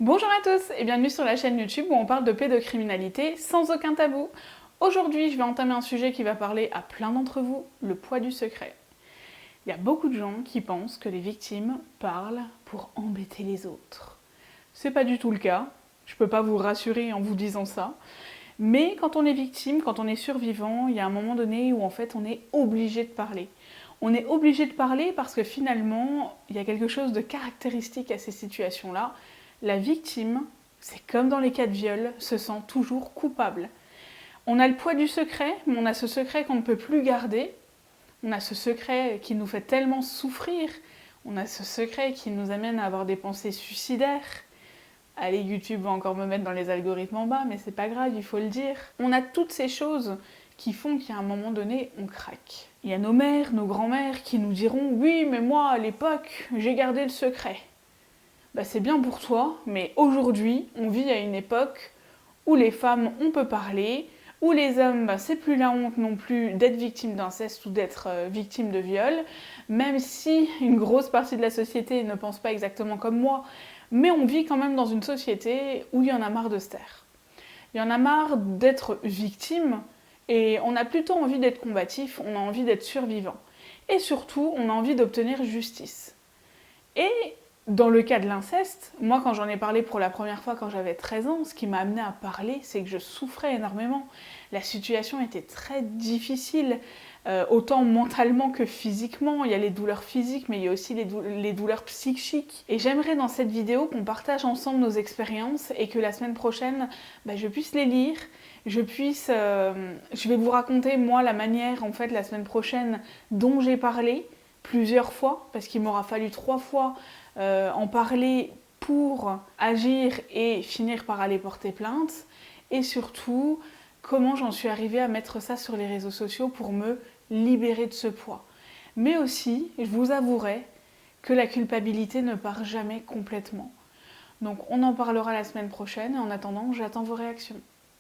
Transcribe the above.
Bonjour à tous et bienvenue sur la chaîne YouTube où on parle de pédocriminalité sans aucun tabou. Aujourd'hui, je vais entamer un sujet qui va parler à plein d'entre vous, le poids du secret. Il y a beaucoup de gens qui pensent que les victimes parlent pour embêter les autres. C'est pas du tout le cas, je peux pas vous rassurer en vous disant ça. Mais quand on est victime, quand on est survivant, il y a un moment donné où en fait on est obligé de parler. On est obligé de parler parce que finalement, il y a quelque chose de caractéristique à ces situations-là. La victime, c'est comme dans les cas de viol, se sent toujours coupable. On a le poids du secret, mais on a ce secret qu'on ne peut plus garder. On a ce secret qui nous fait tellement souffrir. On a ce secret qui nous amène à avoir des pensées suicidaires. Allez, YouTube va encore me mettre dans les algorithmes en bas, mais c'est pas grave, il faut le dire. On a toutes ces choses qui font qu'à un moment donné, on craque. Il y a nos mères, nos grands-mères qui nous diront « Oui, mais moi, à l'époque, j'ai gardé le secret ». Bah, c'est bien pour toi, mais aujourd'hui, on vit à une époque où les femmes, on peut parler, où les hommes, bah, c'est plus la honte non plus d'être victime d'inceste ou d'être victime de viol, même si une grosse partie de la société ne pense pas exactement comme moi, mais on vit quand même dans une société où il y en a marre de se taire. Il y en a marre d'être victime et on a plutôt envie d'être combatif, on a envie d'être survivant. Et surtout, on a envie d'obtenir justice. Et dans le cas de l'inceste, moi quand j'en ai parlé pour la première fois quand j'avais 13 ans, ce qui m'a amené à parler, c'est que je souffrais énormément. La situation était très difficile, autant mentalement que physiquement. Il y a les douleurs physiques, mais il y a aussi les douleurs psychiques. Et j'aimerais dans cette vidéo qu'on partage ensemble nos expériences et que la semaine prochaine, je puisse les lire, je vais vous raconter moi la manière, en fait, la semaine prochaine dont j'ai parlé plusieurs fois, parce qu'il m'aura fallu 3 fois en parler pour agir et finir par aller porter plainte, et surtout comment j'en suis arrivée à mettre ça sur les réseaux sociaux pour me libérer de ce poids. Mais aussi, je vous avouerai que la culpabilité ne part jamais complètement. Donc on en parlera la semaine prochaine, et en attendant, j'attends vos réactions.